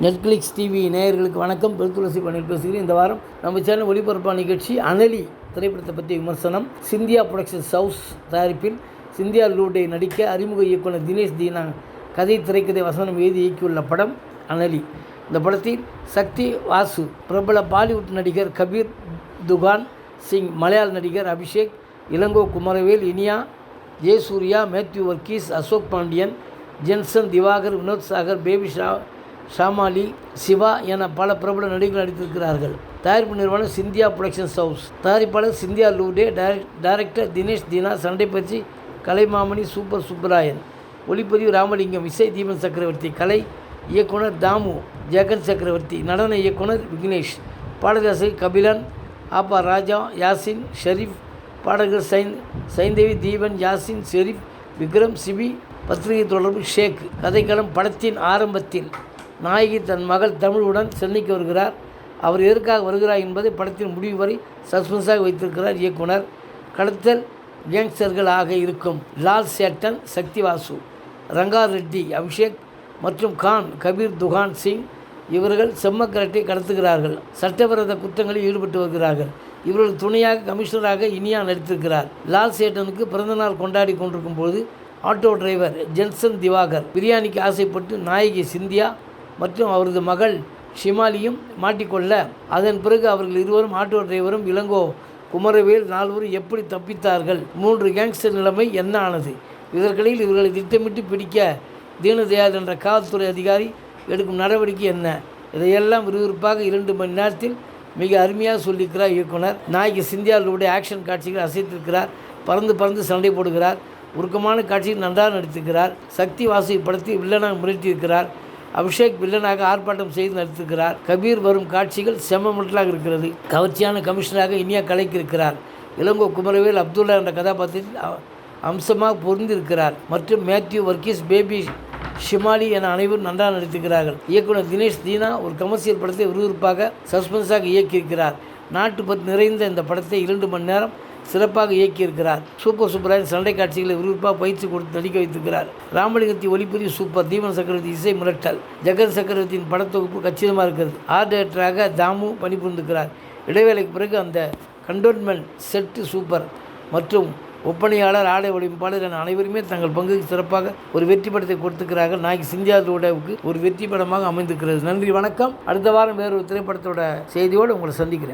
Netflix TV நேயர்களுக்கு வணக்கம். பெருத்துளசி பணியில் பேசுகிறேன். இந்த வாரம் நம்ம சேனல் ஒளிபரப்பான நிகழ்ச்சி அனலி திரைப்படத்தை பற்றிய விமர்சனம். சிந்தியா புரொடக்ஷன்ஸ் ஹவுஸ் தயாரிப்பில் சிந்தியா லூடே நடிக்க அறிமுக இயக்குனர் தினேஷ் தீனா கதை, திரைக்கதை, வசனம் எழுதி இயக்கியுள்ள படம் அனலி. இந்த படத்தில் சக்தி வாசு, பிரபல பாலிவுட் நடிகர் கபீர் துகான் சிங், மலையாள நடிகர் அபிஷேக், இளங்கோ குமரவேல், இனியா, ஜெயசூர்யா, மேத்யூ வர்கீஸ், அசோக் பாண்டியன், ஜென்சன், திவாகர், வினோத் சாகர், பேபி ஷாமாலி, சிவா என பல பிரபல நடிகர்கள் நடித்திருக்கிறார்கள். தயாரிப்பு நிறுவனம் சிந்தியா புரொடக்ஷன்ஸ் ஹவுஸ். தயாரிப்பாளர் சிந்தியா லூடே, டைரக்டர் தினேஷ் தீனா, சண்டை பயிற்சி கலைமாமணி சூப்பர் சுப்பராயன், ஒளிப்பதிவு ராமலிங்கம், இசை தீபன் சக்கரவர்த்தி, கலை இயக்குனர் தாமு ஜெகன் சக்கரவர்த்தி, நடன இயக்குனர் விக்னேஷ், பாடலாசிரியர் கபிலன், ஆப்பா ராஜா, யாசின் ஷெரீப், பாடகர் சைந்தவி, தீபன், யாசின் ஷெரீப், விக்ரம், சிபி, பத்திரிகை தொடர்பு ஷேக். கதைக்களம். படத்தின் ஆரம்பத்தில் நாயகி தன் மகள் தமிழுடன் சென்னைக்கு வருகிறார். அவர் எதற்காக வருகிறார் என்பதை படத்தின் முடிவு வரை சஸ்பென்ஸாக வைத்திருக்கிறார் இயக்குனர். கடத்தல் கேங்ஸ்டர்கள் ஆக இருக்கும் லால் சேட்டன், சக்தி வாசு, ரங்கா ரெட்டி, அபிஷேக் மற்றும் கான் கபீர் துகான் சிங் இவர்கள் செம்மக்கரட்டை கடத்துகிறார்கள். சட்டவிரோத குற்றங்களில் ஈடுபட்டு வருகிறார்கள். இவர்கள் துணையாக கமிஷனராக இனியா நடித்திருக்கிறார். லால் சேட்டனுக்கு பிறந்தநாள் கொண்டாடி கொண்டிருக்கும் போது ஆட்டோ டிரைவர் ஜென்சன் திவாகர் பிரியாணிக்கு ஆசைப்பட்டு நாயகி சிந்தியா மற்றும் அவரது மகள் ஷிமாலியும் மாட்டிக்கொள்ள, அதன் பிறகு அவர்கள் இருவரும், ஆட்டோ டிரைவரும் இளங்கோ குமரவேல் நால்வரும் எப்படி தப்பித்தார்கள்? 3 கேங்ஸ்டர் நிலைமை என்ன ஆனது? இதற்கிடையில் இவர்களை திட்டமிட்டு பிடிக்க தீனதயாள் என்ற காவல்துறை அதிகாரி எடுக்கும் நடவடிக்கை என்ன? இதையெல்லாம் விறுவிறுப்பாக 2 மணி நேரத்தில் மிக அருமையாக சொல்லியிருக்கிறார் இயக்குனர். நாயகி சிந்தியாவுடைய ஆக்ஷன் காட்சிகள் அசைத்திருக்கிறார். பறந்து பறந்து சண்டை போடுகிறார். உருக்கமான காட்சியில் நன்றாக நடித்திருக்கிறார். சக்தி வாசு இப்படத்தில் வில்லனாக மிரட்டியிருக்கிறார். அபிஷேக் வில்லனாக ஆர்ப்பாட்டம் செய்து நடித்திருக்கிறார். கபீர் வரும் காட்சிகள் செம்மட்டலாக இருக்கிறது. கவர்ச்சியான கமிஷனராக இனியா கலைக்கிருக்கிறார். இளங்கோ குமரவேல் அப்துல்லா என்ற கதாபாத்திரத்தில் அம்சமாக பொருந்திருக்கிறார். மற்றும் மேத்யூ வர்கீஸ், பேபி ஷிமாலி என அனைவரும் நன்றாக நடித்திருக்கிறார்கள். இயக்குனர் தினேஷ் தீனா ஒரு கமர்ஷியல் படத்தை விறுவிறுப்பாக சஸ்பென்ஸாக இயக்கியிருக்கிறார். நாட்டுப்பற்று நிறைந்த இந்த படத்தை 2 மணி நேரம் சிறப்பாக இயக்கியிருக்கிறார். சூப்பர் சூப்பராக சண்டை காட்சிகளை விறுவிறுப்பாக பயிற்சி கொடுத்து நடிக்க வைத்திருக்கிறார். ராமலிங்கத்தின் ஒளிப்பதிவு சூப்பர். தீபன் சக்கரவர்த்தி இசை மிரட்டல். ஜெகன் சக்கரவர்த்தியின் படத்தொகுப்பு கச்சிதமாக இருக்கிறது. ஆர்ட் டைரக்டராக தாமு பணிபுரிந்திருக்கிறார். இடைவேளைக்கு பிறகு அந்த கண்டோன்மெண்ட் செட்டு சூப்பர். மற்றும் ஒப்பனையாளர், ஆடை வடிவமைப்பாளர் என அனைவருமே தங்கள் பங்குக்கு சிறப்பாக ஒரு வெற்றி படத்தை கொடுத்துக்கிறார்கள். நாயகி சிந்தியா லூடேவுக்கு ஒரு வெற்றி படமாக அமைந்திருக்கிறது. நன்றி, வணக்கம். அடுத்த வாரம் வேறொரு திரைப்படத்தோட செய்தியோடு உங்களை சந்திக்கிறேன்.